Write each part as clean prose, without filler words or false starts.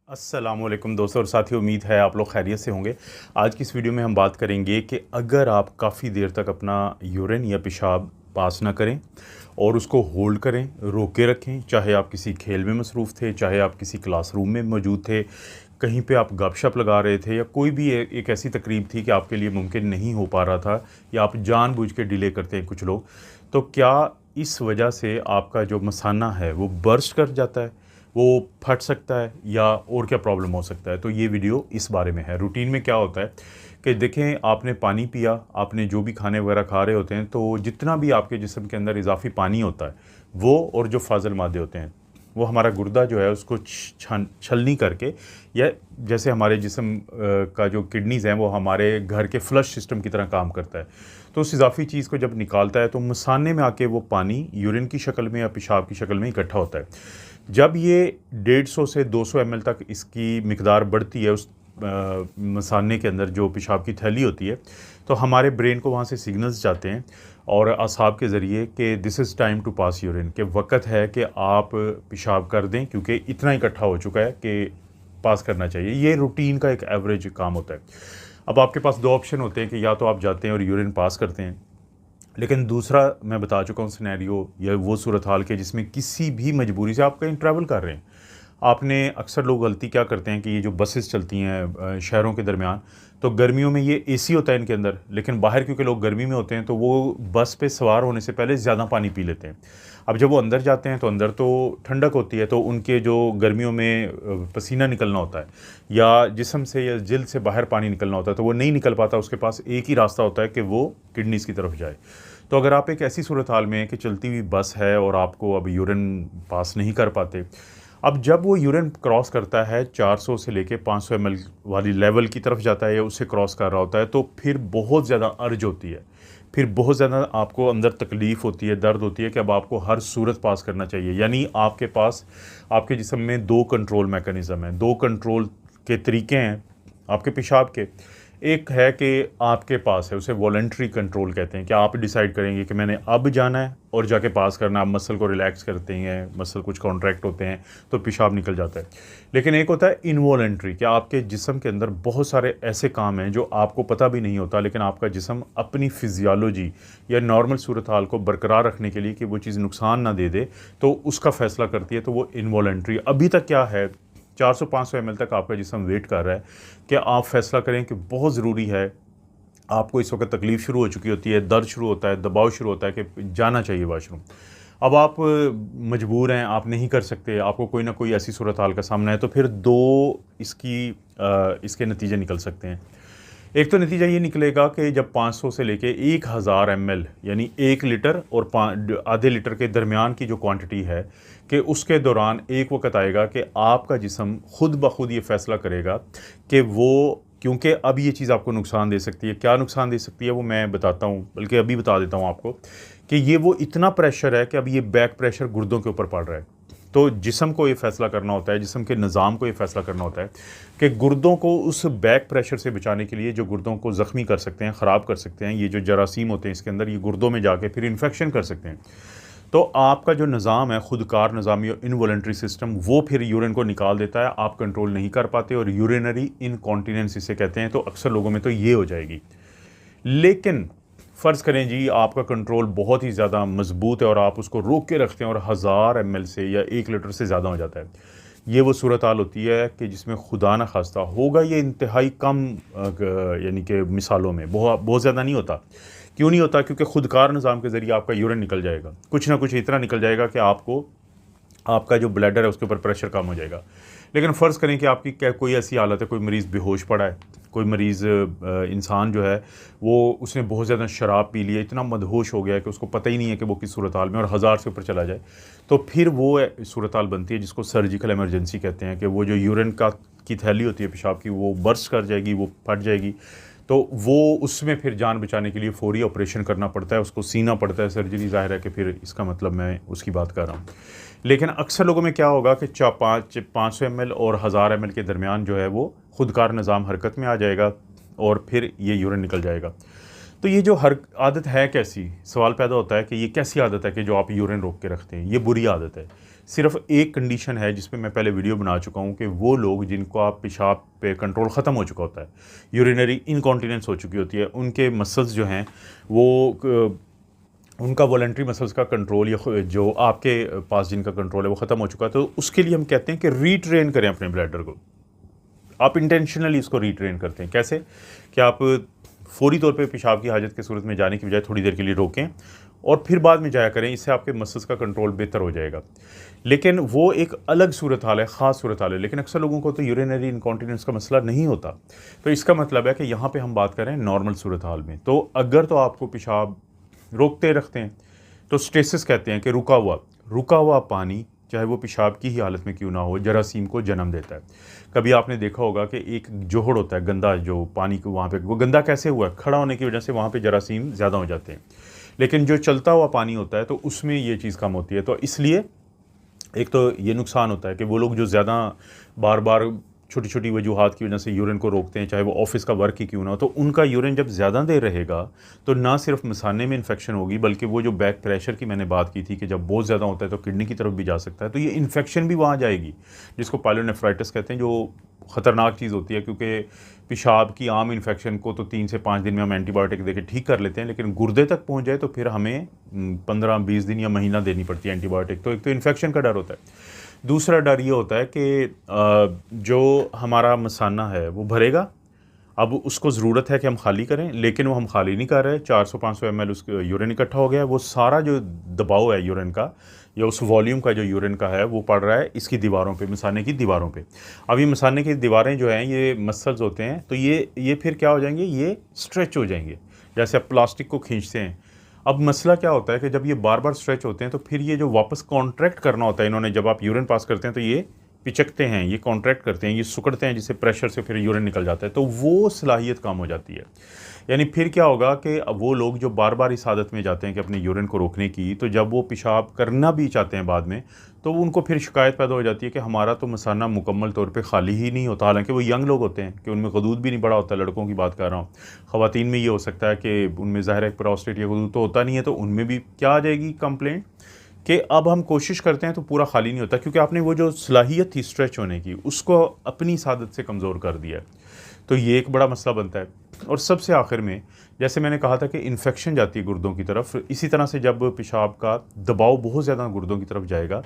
अस्सलामुअलैकुम दोस्तों और साथियों, उम्मीद है आप लोग खैरियत से होंगे। आज की इस वीडियो में हम बात करेंगे कि अगर आप काफ़ी देर तक अपना यूरिन या पेशाब पास ना करें और उसको होल्ड करें, रोक के रखें, चाहे आप किसी खेल में मसरूफ़ थे, चाहे आप किसी क्लासरूम में मौजूद थे, कहीं पे आप गपशप लगा रहे थे या कोई भी एक ऐसी तकरीब थी कि आपके लिए मुमकिन नहीं हो पा रहा था या आप जानबूझ के डिले करते हैं कुछ लोग, तो क्या इस वजह से आपका जो मसाना है वो बर्स्ट कर जाता है, वो फट सकता है या और क्या प्रॉब्लम हो सकता है। तो ये वीडियो इस बारे में है। रूटीन में क्या होता है कि देखें, आपने पानी पिया, आपने जो भी खाने वगैरह खा रहे होते हैं, तो जितना भी आपके जिस्म के अंदर इजाफी पानी होता है वो और जो फाजल मादे होते हैं वो हमारा गुर्दा जो है उसको छलनी करके, या जैसे हमारे जिस्म का जो किडनीज़ हैं वो हमारे घर के फ्लश सिस्टम की तरह काम करता है। तो उस इजाफी चीज़ को जब निकालता है तो मसाने में आके वो पानी यूरिन की शक्ल में या पेशाब की शक्ल में इकट्ठा होता है। जब ये 150 से 200 ml तक इसकी मिकदार बढ़ती है उस मसाने के अंदर जो पेशाब की थैली होती है, तो हमारे ब्रेन को वहाँ से सिग्नल्स जाते हैं और असाब के ज़रिए कि this is time to pass urine, कि वक्त है कि आप पेशाब कर दें क्योंकि इतना इकट्ठा हो चुका है कि पास करना चाहिए। ये रूटीन का एक एवरेज काम होता है। अब आपके पास दो ऑप्शन होते हैं कि या तो आप जाते हैं और यूरिन पास करते हैं, लेकिन दूसरा मैं बता चुका हूँ सिनेरियो, या वो सूरत हाल के जिसमें किसी भी मजबूरी से आप कहीं ट्रैवल कर रहे हैं। आपने अक्सर लोग गलती क्या करते हैं कि ये जो बसेस चलती हैं शहरों के दरमियान, तो गर्मियों में ये एसी होता है इनके अंदर, लेकिन बाहर क्योंकि लोग गर्मी में होते हैं तो वो बस पे सवार होने से पहले ज़्यादा पानी पी लेते हैं। अब जब वो अंदर जाते हैं तो अंदर तो ठंडक होती है, तो उनके जो गर्मियों में पसीना निकलना होता है या जिस्म से या जिल्द से बाहर पानी निकलना होता है, तो वो नहीं निकल पाता। उसके पास एक ही रास्ता होता है कि वो किडनीज़ की तरफ जाए। तो अगर आप एक ऐसी सूरत हाल में है कि चलती हुई बस है और आपको अब यूरिन पास नहीं कर पाते, अब जब वो यूरिन क्रॉस करता है 400 से लेके 500 ml वाली लेवल की तरफ जाता है या उससे क्रॉस कर रहा होता है, तो फिर बहुत ज़्यादा अर्ज होती है, फिर बहुत ज़्यादा आपको अंदर तकलीफ़ होती है, दर्द होती है कि अब आपको हर सूरत पास करना चाहिए। यानी आपके पास आपके जिस्म में दो कंट्रोल मैकेनिज़्म हैं, दो कंट्रोल के तरीके हैं आपके पेशाब के। एक है कि आपके पास है, उसे वॉलंटरी कंट्रोल कहते हैं, कि आप डिसाइड करेंगे कि मैंने अब जाना है और जाके पास करना। आप मसल को रिलैक्स करते हैं, मसल कुछ कॉन्ट्रैक्ट होते हैं तो पेशाब निकल जाता है। लेकिन एक होता है इनवॉलंटरी, कि आपके जिस्म के अंदर बहुत सारे ऐसे काम हैं जो आपको पता भी नहीं होता, लेकिन आपका जिस्म अपनी फिजियोलॉजी या नॉर्मल सूरत हाल को बरकरार रखने के लिए कि वो चीज़ नुकसान ना दे दे, तो उसका फ़ैसला करती है, तो वो इनवॉलंटरी। अभी तक क्या है, 400-500 ml तक आपका जिस्म वेट कर रहा है कि आप फैसला करें कि बहुत ज़रूरी है, आपको इस वक्त तकलीफ़ शुरू हो चुकी होती है, दर्द शुरू होता है, दबाव शुरू होता है कि जाना चाहिए वाशरूम। अब आप मजबूर हैं, आप नहीं कर सकते, आपको कोई ना कोई ऐसी सूरत हाल का सामना है, तो फिर इसके नतीजे निकल सकते हैं। एक तो नतीजा ये निकलेगा कि जब 500 से लेके 1000 ml यानी 1 लीटर और आधे लीटर के दरमियान की जो क्वांटिटी है, कि उसके दौरान एक वक्त आएगा कि आपका जिस्म खुद ब खुद ये फ़ैसला करेगा कि वो, क्योंकि अब ये चीज़ आपको नुकसान दे सकती है। क्या नुकसान दे सकती है वो मैं बताता हूँ, बल्कि अभी बता देता हूँ आपको, कि ये वो इतना प्रेशर है कि अब ये बैक प्रेशर गुर्दों के ऊपर पड़ रहा है। तो जिस्म को ये फ़ैसला करना होता है, जिस्म के निज़ाम को ये फ़ैसला करना होता है कि गुर्दों को उस बैक प्रेशर से बचाने के लिए, जो गुर्दों को ज़ख्मी कर सकते हैं, ख़राब कर सकते हैं, ये जो जरासीम होते हैं इसके अंदर, ये गुर्दों में जाके फिर इन्फेक्शन कर सकते हैं। तो आपका जो निज़ाम है, खुदकार निज़ाम या इनवॉलंटरी सिस्टम, वो फिर यूरिन को निकाल देता है, आप कंट्रोल नहीं कर पाते और यूरिनरी इनकॉन्टिनेंस इसे कहते हैं। तो अक्सर लोगों में तो ये हो जाएगी। लेकिन फ़र्ज़ करें जी आपका कंट्रोल बहुत ही ज़्यादा मज़बूत है और आप उसको रोक के रखते हैं और 1000 ml से या 1 लीटर से ज़्यादा हो जाता है। ये वो सूरत हाल होती है कि जिसमें खुदा न खास्ता होगा, ये इंतहाई कम यानी कि मिसालों में, बहुत ज़्यादा नहीं होता। क्यों नहीं होता? क्योंकि खुदकार निज़ाम के ज़रिए आपका यूरिन निकल जाएगा, कुछ ना कुछ इतना निकल जाएगा कि आपका जो ब्लैडर है उसके ऊपर प्रेशर कम हो जाएगा। लेकिन फ़र्ज़ करें कि आपकी क्या कोई ऐसी हालत है, कोई मरीज़ बेहोश पड़ा है, कोई मरीज़ इंसान जो है वो, उसने बहुत ज़्यादा शराब पी लिया, इतना मदहोश हो गया है कि उसको पता ही नहीं है कि वो किस सूरत हाल में, और 1000 से ऊपर चला जाए, तो फिर वो सूरत हाल बनती है जिसको सर्जिकल इमरजेंसी कहते हैं, कि वो जो यूरिन की थैली होती है पेशाब की, वो बर्स्ट कर जाएगी, वो फट जाएगी। तो वो उसमें फिर जान बचाने के लिए फ़ौरी ऑपरेशन करना पड़ता है, उसको सीना पड़ता है, सर्जरी। ज़ाहिर है कि फिर इसका मतलब मैं उसकी बात कर रहा हूँ। लेकिन अक्सर लोगों में क्या होगा कि 500 ml और 1000 ml के दरमियान जो है वो खुदकार निज़ाम हरकत में आ जाएगा और फिर ये यूरिन निकल जाएगा। तो ये जो हर आदत है कैसी, सवाल पैदा होता है कि ये कैसी आदत है कि जो आप यूरिन रोक के रखते हैं। ये बुरी आदत है। सिर्फ एक कंडीशन है जिस पे मैं पहले वीडियो बना चुका हूँ कि वो लोग जिनको आप पेशाब पे कंट्रोल ख़त्म हो चुका होता है, यूरिनरी इनकॉन्टिनेंस हो चुकी होती है, उनके मसल्स जो हैं वो उनका वॉलंटरी मसल्स का कंट्रोल या जो आपके पास जिनका कंट्रोल है वो ख़त्म हो चुका है, तो उसके लिए हम कहते हैं कि रीट्रेन करें अपने ब्लैडर को। आप इंटेंशनली इसको रीट्रेन करते हैं। कैसे कि आप फौरी तौर पे पेशाब की हाजत की सूरत में जाने की बजाय थोड़ी देर के लिए रोकें और फिर बाद में जाया करें। इससे आपके मसल्स का कंट्रोल बेहतर हो जाएगा। लेकिन वो एक अलग सूरत हाल है, ख़ास सूरत हाल है। लेकिन अक्सर लोगों को तो यूरिनरी इनकॉन्टिनेंस का मसला नहीं होता। तो इसका मतलब है कि यहाँ पे हम बात करें नॉर्मल सूरत हाल में। तो अगर तो आपको पेशाब रोकते रखते हैं तो स्टेसिस कहते हैं कि रुका हुआ पानी, चाहे वो पेशाब की ही हालत में क्यों ना हो, जरासीम को जन्म देता है। कभी आपने देखा होगा कि एक जोहड़ होता है गंदा, जो पानी को वहाँ पे, वो गंदा कैसे हुआ है, खड़ा होने की वजह से वहाँ पे जरासीम ज़्यादा हो जाते हैं। लेकिन जो चलता हुआ पानी होता है तो उसमें ये चीज़ कम होती है। तो इसलिए एक तो ये नुकसान होता है कि वो लोग जो ज़्यादा बार बार छोटी छोटी वजूहात की वजह से यूरिन को रोकते हैं, चाहे वो ऑफिस का वर्क ही क्यों ना हो, तो उनका यूरिन जब ज़्यादा देर रहेगा तो ना सिर्फ मसाने में इन्फेक्शन होगी, बल्कि वो जो बैक प्रेशर की मैंने बात की थी कि जब बहुत ज़्यादा होता है तो किडनी की तरफ भी जा सकता है, तो ये इन्फेक्शन भी वहाँ जाएगी, जिसको पायलोनेफ्राइटिस कहते हैं, जो ख़तरनाक चीज़ होती है। क्योंकि पेशाब की आम इन्फेक्शन को तो 3 से 5 दिन में हम एंटीबायोटिक देके ठीक कर लेते हैं, लेकिन गुर्दे तक पहुँच जाए तो फिर हमें 15-20 दिन या महीना देनी पड़ती है एंटीबायोटिक। तो एक तो इन्फेक्शन का डर होता है। दूसरा डर ये होता है कि जो हमारा मसाना है वो भरेगा। अब उसको ज़रूरत है कि हम खाली करें, लेकिन वो हम खाली नहीं कर रहे। 400-500 ml उसका यूरिन इकट्ठा हो गया है। वो सारा जो दबाव है यूरिन का या उस वॉल्यूम का जो यूरिन का है वो पड़ रहा है इसकी दीवारों पे, मसाने की दीवारों पे। अब ये मसाने की दीवारें जो हैं ये मसल्स होते हैं, तो ये फिर क्या हो जाएंगे, ये स्ट्रेच हो जाएंगे जैसे आप प्लास्टिक को खींचते हैं। अब मसला क्या होता है कि जब ये बार बार स्ट्रेच होते हैं तो फिर ये जो वापस कॉन्ट्रैक्ट करना होता है इन्होंने, जब आप यूरिन पास करते हैं तो ये पिचकते हैं, ये कॉन्ट्रैक्ट करते हैं, ये सुकड़ते हैं, जिससे प्रेशर से फिर यूरिन निकल जाता है, तो वो सलाहियत कम हो जाती है। यानी फिर क्या होगा कि वो लोग जो बार बार इस आदत में जाते हैं कि अपने यूरिन को रोकने की, तो जब वो पेशाब करना भी चाहते हैं बाद में, तो उनको फिर शिकायत पैदा हो जाती है कि हमारा तो मसाना मुकम्मल तौर पे खाली ही नहीं होता। हालांकि वो यंग लोग होते हैं कि उनमें गदूद भी नहीं बड़ा होता, लड़कों की बात कर रहा हूँ। ख़वातीन में ये हो सकता है कि उनमें ज़ाहिर है प्रोस्टेट या गदूद तो होता नहीं है, तो उनमें भी क्या आ जाएगी कंप्लेंट कि अब हम कोशिश करते हैं तो पूरा खाली नहीं होता, क्योंकि आपने वो जो सलाहियत थी स्ट्रेच होने की उसको अपनी सादत से कमज़ोर कर दिया है। तो ये एक बड़ा मसला बनता है। और सबसे आखिर में, जैसे मैंने कहा था कि इन्फेक्शन जाती है गुर्दों की तरफ, इसी तरह से जब पेशाब का दबाव बहुत ज़्यादा गुर्दों की तरफ जाएगा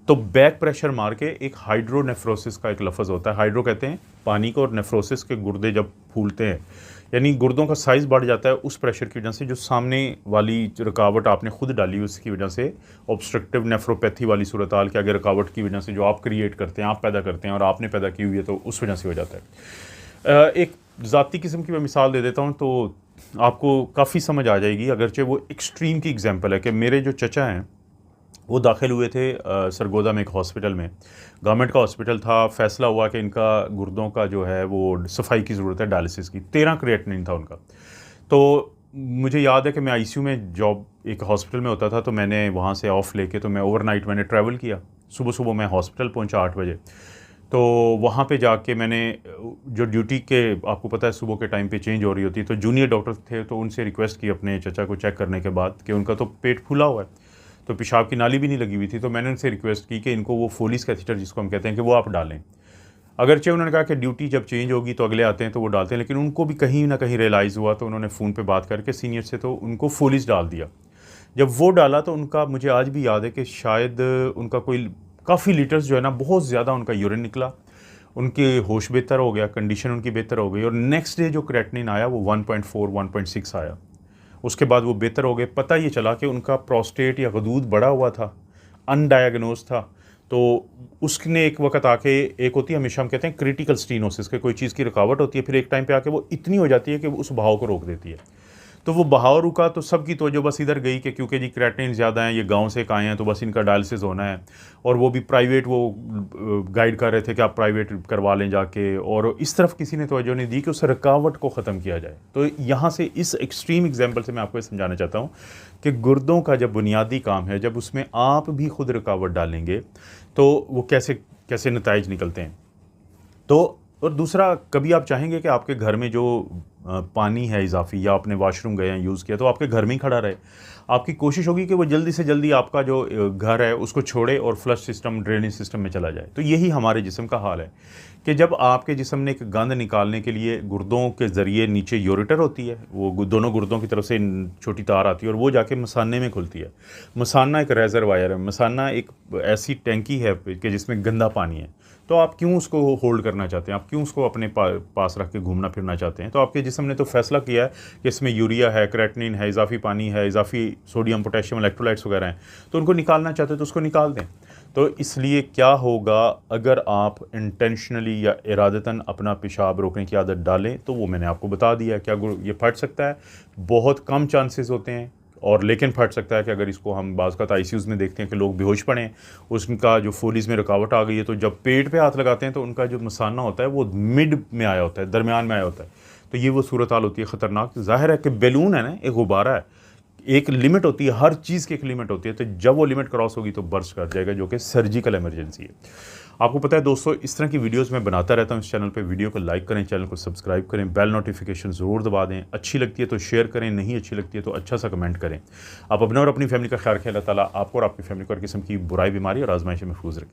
तो बैक प्रेशर मार के एक हाइड्रोनेफ्रोसिस का एक लफ्ज़ होता है। हाइड्रो कहते हैं पानी को, और नेफ्रोसिस के गुर्दे जब फूलते हैं, यानी गुर्दों का साइज़ बढ़ जाता है उस प्रेशर की वजह से, जो सामने वाली रुकावट आपने खुद डाली उसकी वजह से, ऑब्स्ट्रक्टिव नेफ्रोपैथी वाली सूरत हाल के आगे रुकावट की वजह से जो आप क्रिएट करते हैं, आप पैदा करते हैं और आपने पैदा की हुई है, तो उस वजह से हो जाता है। एक ज़ाती किस्म की मैं मिसाल दे देता हूँ तो आपको काफ़ी समझ आ जाएगी, अगरचे वो एक्सट्रीम की एग्जांपल है कि मेरे जो चचा हैं वो दाखिल हुए थे सरगोदा में एक हॉस्पिटल में, गवर्नमेंट का हॉस्पिटल था। फैसला हुआ कि इनका गुर्दों का जो है वो सफाई की ज़रूरत है, डायलिसिस की। 13 क्रिएटिनिन था उनका। तो मुझे याद है कि मैं आईसीयू में जॉब एक हॉस्पिटल में होता था, तो मैंने वहाँ से ऑफ़ लेके तो मैं ओवरनाइट मैंने ट्रैवल किया। सुबह सुबह मैं हॉस्पिटल पहुँचा 8 बजे। तो वहाँ पे जाके मैंने जो ड्यूटी के, आपको पता है सुबह के टाइम पे चेंज हो रही होती है, तो जूनियर डॉक्टर थे, तो उनसे रिक्वेस्ट की अपने चचा को चेक करने के बाद कि उनका तो पेट फूला हुआ है, तो पेशाब की नाली भी नहीं लगी हुई थी। तो मैंने उनसे रिक्वेस्ट की कि इनको वो फोलिस कैथेटर जिसको हम कहते हैं कि वो आप डालें। अगरचे उन्होंने कहा कि ड्यूटी जब चेंज होगी तो अगले आते हैं तो वो डालते हैं, लेकिन उनको भी कहीं ना कहीं रियलाइज़ हुआ, तो उन्होंने फ़ोन पे बात करके सीनियर से तो उनको फोलिस डाल दिया। जब वो डाला तो उनका, मुझे आज भी याद है कि शायद उनका कोई काफ़ी लीटर्स जो है ना, बहुत ज़्यादा उनका यूरिन निकला, उनके होश बेहतर हो गया, कंडीशन उनकी बेहतर हो गई, और नेक्स्ट डे जो क्रेटिनिन आया वो 1.4 1.6 आया। उसके बाद वो बेहतर हो गए। पता ये चला कि उनका प्रोस्टेट या गदूद बढ़ा हुआ था, अनडायग्नोज था। तो उसने एक वक्त आके, एक होती है हमेशा हम कहते हैं क्रिटिकल स्टीनोसिस, के कोई चीज़ की रुकावट होती है, फिर एक टाइम पे आके वो इतनी हो जाती है कि उस बहाव को रोक देती है। तो वो बहाव रुका तो सबकी तवज्जो बस इधर गई कि क्योंकि जी क्रेटिनिन ज़्यादा है, ये गांव से आए हैं, तो बस इनका डायलिसिस होना है। और वो भी प्राइवेट, वो गाइड कर रहे थे कि आप प्राइवेट करवा लें जाके, और इस तरफ किसी ने तवज्जो नहीं दी कि उस रुकावट को ख़त्म किया जाए। तो यहाँ से इस एक्सट्रीम एग्जाम्पल से मैं आपको ये समझाना चाहता हूँ कि गुर्दों का जब बुनियादी काम है, जब उसमें आप भी खुद रुकावट डालेंगे तो वो कैसे कैसे नताइज निकलते हैं। तो और दूसरा, कभी आप चाहेंगे कि आपके घर में जो पानी है इजाफी या आपने वाशरूम गए हैं यूज़ किया तो आपके घर में ही खड़ा रहे। आपकी कोशिश होगी कि वो जल्दी से जल्दी आपका जो घर है उसको छोड़े और फ्लश सिस्टम, ड्रेनेज सिस्टम में चला जाए। तो यही हमारे जिस्म का हाल है कि जब आपके जिस्म ने एक गंद निकालने के लिए गुर्दों के ज़रिए नीचे यूरेटर होती है, वो दोनों गुर्दों की तरफ से छोटी तार आती है और वो जाके मसाने में खुलती है। मसाना एक रेजरवायर है, मसाना एक ऐसी टैंकी है कि जिसमें गंदा पानी है। तो आप क्यों उसको होल्ड करना चाहते हैं, आप क्यों उसको अपने पास रख के घूमना फिरना चाहते हैं? तो आपके जिस्म ने तो फैसला किया है कि इसमें यूरिया है, क्रेटिनिन है, इजाफी पानी है, इजाफी सोडियम, पोटेशियम, इलेक्ट्रोलाइट्स वगैरह हैं, तो उनको निकालना चाहते हैं तो उसको निकाल दें। तो इसलिए क्या होगा अगर आप इंटेंशनली या इरादतन अपना पेशाब रोकने की आदत डालें, तो वो मैंने आपको बता दिया। क्या ये फट सकता है? बहुत कम चांसेस होते हैं, और लेकिन फट सकता है कि अगर इसको हम बाज़ का आईसीयूज़ में देखते हैं कि लोग बेहोश पड़े हैं, उसका जो फोलिज में रुकावट आ गई है, तो जब पेट पे हाथ लगाते हैं तो उनका जो मसाना होता है वो मिड में आया होता है, दरमियान में आया होता है। तो ये वो सूरत हाल होती है ख़तरनाक। ज़ाहिर है कि बैलून है ना, एक गुब्बारा है, एक लिमिट होती है, हर चीज़ की एक लिमिट होती है। तो जब वो लिमिट क्रॉस होगी तो बर्स्ट कर जाएगा, जो कि सर्जिकल इमरजेंसी है। आपको पता है दोस्तों, इस तरह की वीडियोस मैं बनाता रहता हूँ इस चैनल पे। वीडियो को लाइक करें, चैनल को सब्सक्राइब करें, बेल नोटिफिकेशन ज़रूर दबा दें। अच्छी लगती है तो शेयर करें, नहीं अच्छी लगती है तो अच्छा सा कमेंट करें। आप अपने और अपनी फैमिली का ख्याल रखें। अल्लाह ताला आपको और आपकी फैमिली को हर किस्म की बुराई, बीमारी और आजमाइश में महफूज रखें।